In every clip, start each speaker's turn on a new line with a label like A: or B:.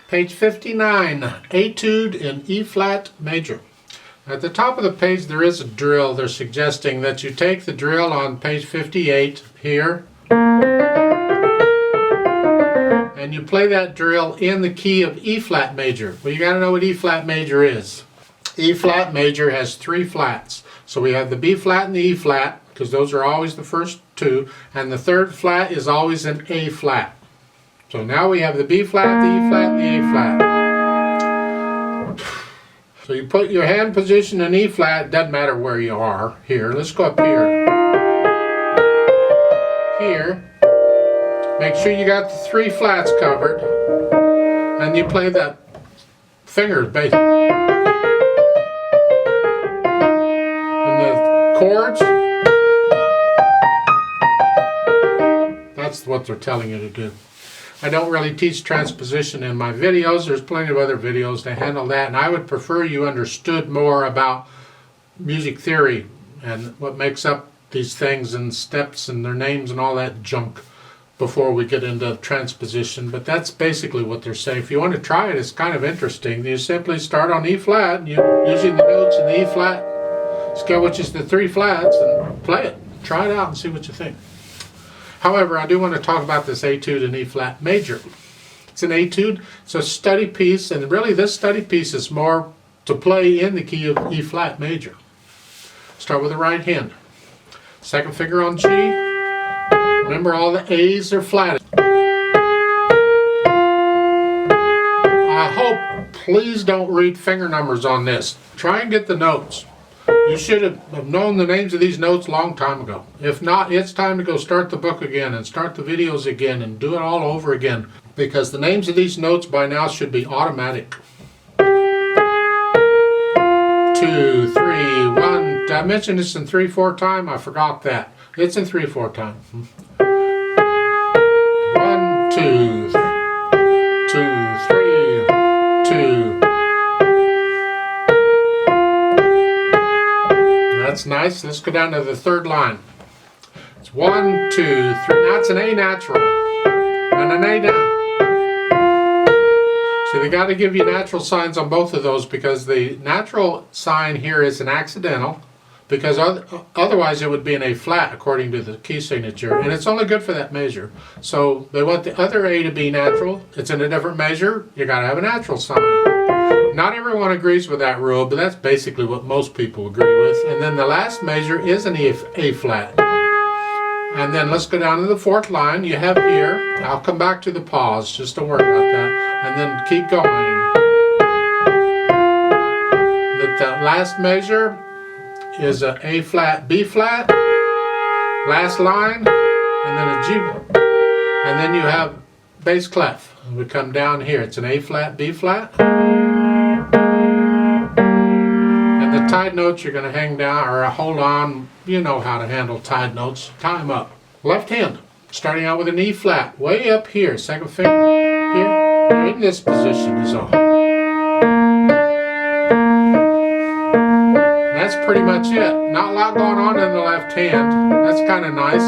A: Page 59, Etude in E flat major. At the top of the page there is a drill. They're suggesting that you take the drill on page 58 here and you play that drill in the key of E flat major. Well, you got to know what E flat major is. E flat major has 3 flats. So we have the B flat and the E flat, because those are always the first 2, and the 3rd flat is always an A flat. So now we have the B flat, the E flat, and the A flat. So you put your hand position in E flat, doesn't matter where you are. Here, let's go up here. Here, make sure you got the 3 flats covered, and you play that fingers basically. And the chords, that's what they're telling you to do. I don't really teach transposition in my videos. There's plenty of other videos to handle that, and I would prefer you understood more about music theory and what makes up these things and steps and their names and all that junk before we get into transposition. But that's basically what they're saying. If you want to try it, it's kind of interesting. You simply start on E flat, and using the notes in the E flat scale, which is the 3 flats, and play it. Try it out and see what you think. However, I do want to talk about this etude in E flat major. It's an etude, it's a study piece, and really this study piece is more to play in the key of E flat major. Start with the right hand. 2nd finger on G. Remember, all the A's are flat. I hope, please don't read finger numbers on this. Try and get the notes. You should have known the names of these notes a long time ago. If not, it's time to go start the book again and start the videos again and do it all over again, because the names of these notes by now should be automatic. 2, 3, 1. Did I mention this in 3/4 time? I forgot that. It's in 3/4 time. 1, 2, 3, 2, 3, 2. That's nice. Let's go down to the 3rd line. It's 1, 2, 3. Now it's an A natural and an A down. So they got to give you natural signs on both of those, because the natural sign here is an accidental, because otherwise it would be an A flat according to the key signature, and it's only good for that measure. So they want the other A to be natural. It's in a different measure. You got to have a natural sign. Not everyone agrees with that rule, but that's basically what most people agree with. And then the last measure is an A flat. And then let's go down to the 4th line. You have here, I'll come back to the pause, just don't worry about that. And then keep going. The last measure is a A flat, B flat, last line, and then a G. And then you have bass clef. We come down here, it's an A flat, B flat. The tied notes you're going to hang down or hold on. You know how to handle tied notes. Tie them up. Left hand, starting out with an E flat, way up here. 2nd finger here. You're in this position is all. That's pretty much it. Not a lot going on in the left hand. That's kind of nice.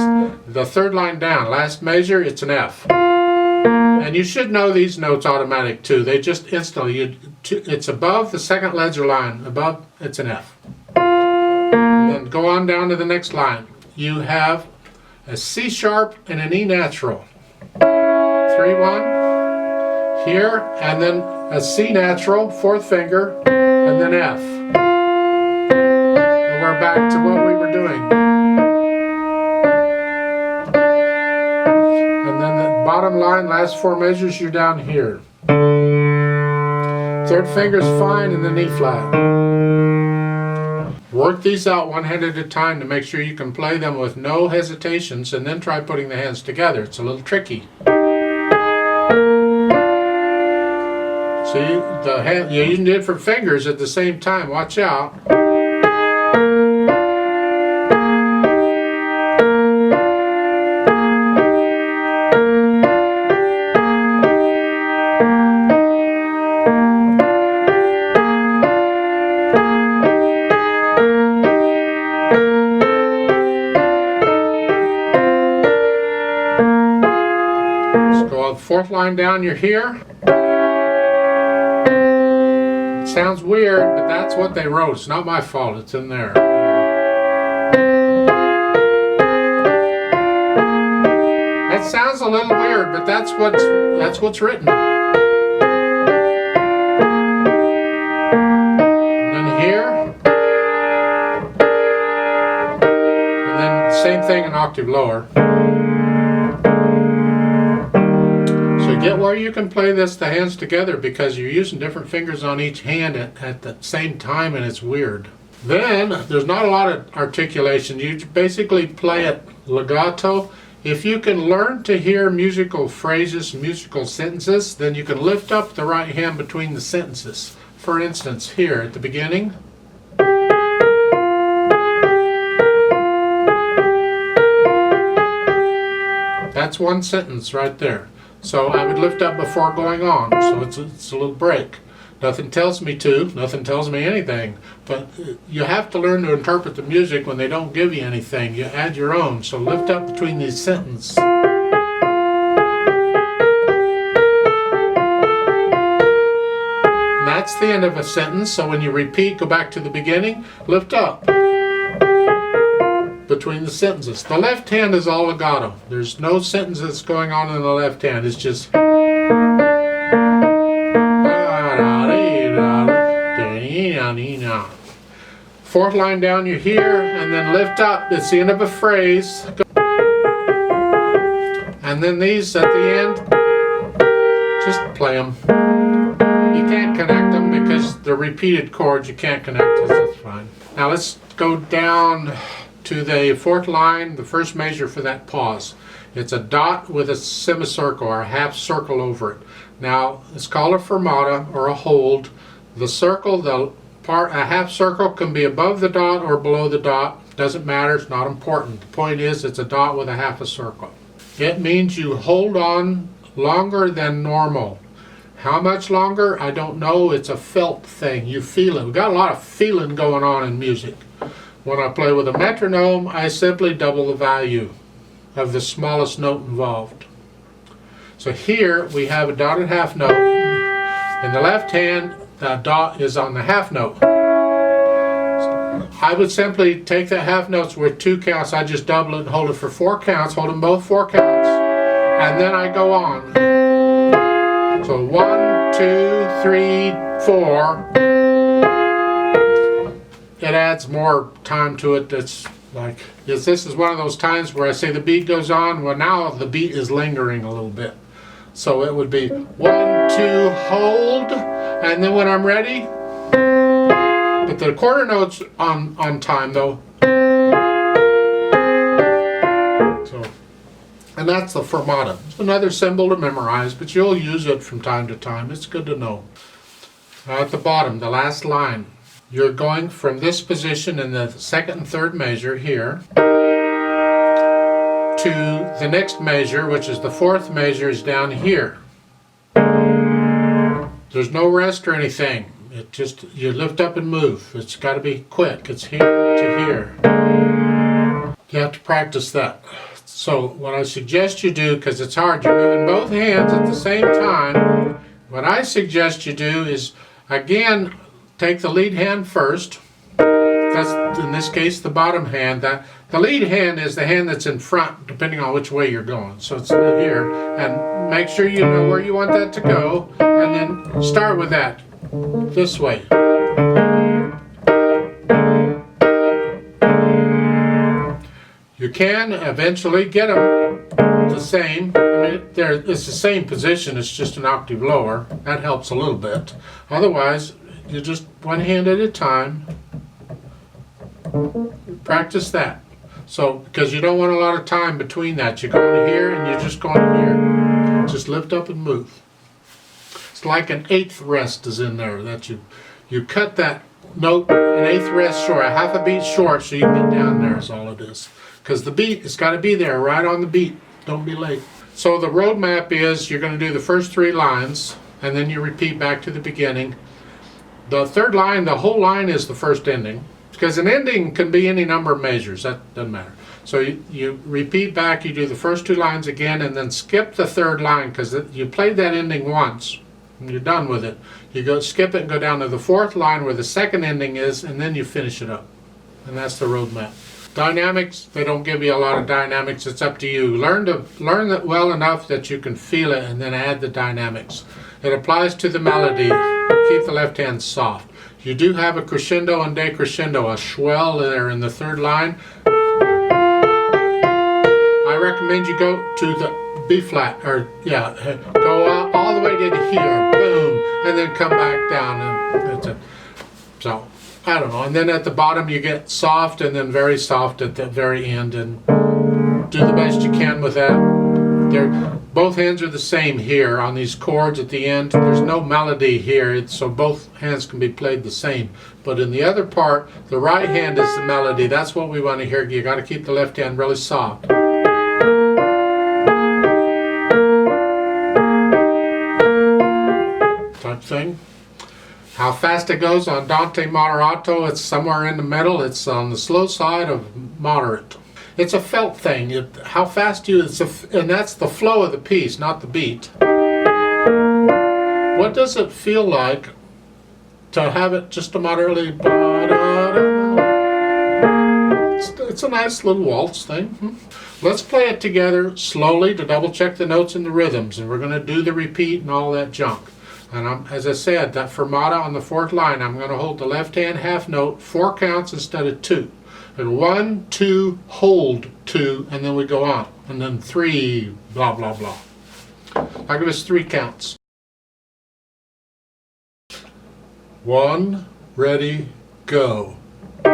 A: The 3rd line down, last measure, it's an F. And you should know these notes automatic too. They just instantly, it's above the 2nd ledger line. Above, it's an F. And then go on down to the next line. You have a C sharp and an E natural. 3, 1. Here, and then a C natural, 4th finger, and then F. And we're back to what we were doing. Bottom line, last 4 measures, you're down here. 3rd finger's fine, and then E flat. Work these out one hand at a time to make sure you can play them with no hesitations, and then try putting the hands together. It's a little tricky. See, the hand, you're using different fingers at the same time. Watch out. Let's go 4th line down, you're here. sounds weird, but that's what they wrote. It's not my fault. It's in there. That sounds a little weird, but that's what's written. And then here, and then same thing an octave lower. So get where you can play the hands together, because you're using different fingers on each hand at the same time, and it's weird. Then there's not a lot of articulation. You basically play it legato. If you can learn to hear musical phrases, musical sentences, then you can lift up the right hand between the sentences. For instance, here at the beginning. That's one sentence right there. So I would lift up before going on, so it's a little break. Nothing tells me to, nothing tells me anything, but you have to learn to interpret the music when they don't give you anything. You add your own, so lift up between these sentences. And that's the end of a sentence, so when you repeat, go back to the beginning, lift up between the sentences. The left hand is all legato. There's no sentences going on in the left hand, it's just... Fourth line down, you hear, and then lift up. It's the end of a phrase. And then these at the end, just play them. You can't connect them because they're repeated chords. You can't connect them, that's fine. Now let's go down to the fourth line, the first measure for that pause. It's a dot with a semicircle or a half circle over it. Now, it's called a fermata or a hold. The circle, a half circle can be above the dot or below the dot. Doesn't matter, it's not important. The point is it's a dot with a half a circle. It means you hold on longer than normal. How much longer? I don't know. It's a felt thing. You feel it. We've got a lot of feeling going on in music. When I play with a metronome, I simply double the value of the smallest note involved. So here we have a dotted half note. In the left hand, the dot is on the half note. So I would simply take the half notes with 2 counts. I just double it and hold it for 4 counts, hold them both 4 counts, and then I go on. So 1, 2, 3, 4. It adds more time to it. That's like, this is one of those times where I say the beat goes on. Well, now the beat is lingering a little bit. So it would be 1, 2, hold, and then when I'm ready, but the quarter note's on time though. So, and that's the fermata. It's another symbol to memorize, but you'll use it from time to time. It's good to know. At the bottom, the last line, you're going from this position in the second and third measure here to the next measure, which is the fourth measure, is down here. There's no rest or anything. It just, you lift up and move. It's got to be quick. It's here to here. You have to practice that. So what I suggest you do, because it's hard, you're moving both hands at the same time. What I suggest you do is, again, take the lead hand first. That's, in this case, the bottom hand. The lead hand is the hand that's in front, depending on which way you're going. So it's here. And make sure you know where you want that to go. And then start with that, this way. You can eventually get them the same. I mean, it's the same position, it's just an octave lower. That helps a little bit. Otherwise, you just one hand at a time. Practice that. So, because you don't want a lot of time between that. You're going to here and you're just going to here. Just lift up and move. It's like an eighth rest is in there. That you cut that note an eighth rest short, a half a beat short, so you can get down there is all it is. Because the beat, it's got to be there, right on the beat. Don't be late. So the roadmap is you're going to do the first 3 lines, and then you repeat back to the beginning. The third line, the whole line is the first ending. Because an ending can be any number of measures, that doesn't matter. So you repeat back, you do the first 2 lines again, and then skip the third line, because you played that ending once. and you're done with it. You go skip it and go down to the fourth line where the second ending is, and then you finish it up. And that's the roadmap. Dynamics, they don't give you a lot of dynamics. It's up to you. Learn it well enough that you can feel it, and then add the dynamics. It applies to the melody. Keep the left hand soft. You do have a crescendo and decrescendo, a swell there in the third line. I recommend you go to the B flat, or go out all the way to here, boom, and then come back down. And that's it. So, I don't know. And then at the bottom you get soft and then very soft at the very end, and do the best you can with that. Both hands are the same here on these chords at the end. There's no melody here, so both hands can be played the same. But in the other part, the right hand is the melody. That's what we want to hear. You got to keep the left hand really soft. Type thing. How fast it goes on Dante Moderato, it's somewhere in the middle. It's on the slow side of moderate. It's a felt thing. How fast you, and that's the flow of the piece, not the beat. What does it feel like to have it just a moderately, it's a nice little waltz thing. Let's play it together slowly to double check the notes and the rhythms, and we're going to do the repeat and all that junk. And as I said, that fermata on the fourth line, I'm going to hold the left hand half note 4 counts instead of 2. And 1, 2, hold 2, and then we go on. And then 3, blah, blah, blah. I'll give us 3 counts. 1, ready, go. 1,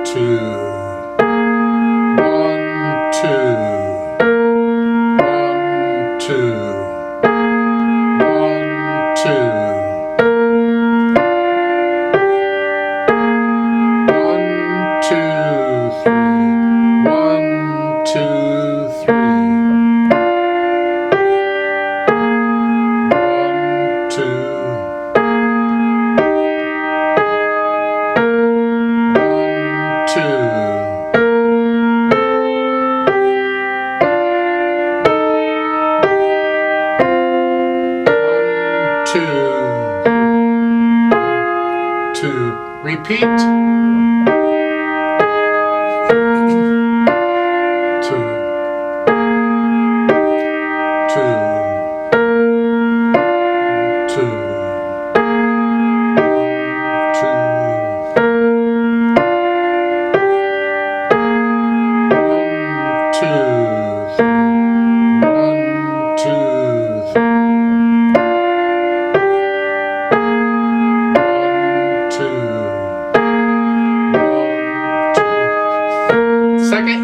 A: 2. 1, 2. 1, 2. 1, 2. Repeat. 2, 2, 2, 2, 2,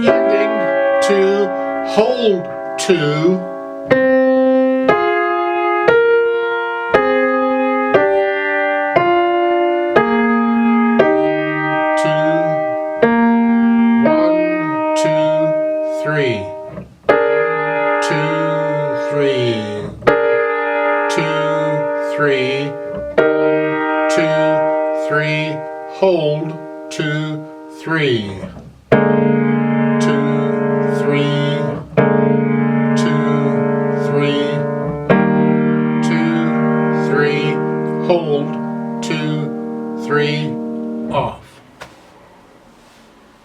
A: ending to hold 2, 1, 2, 3.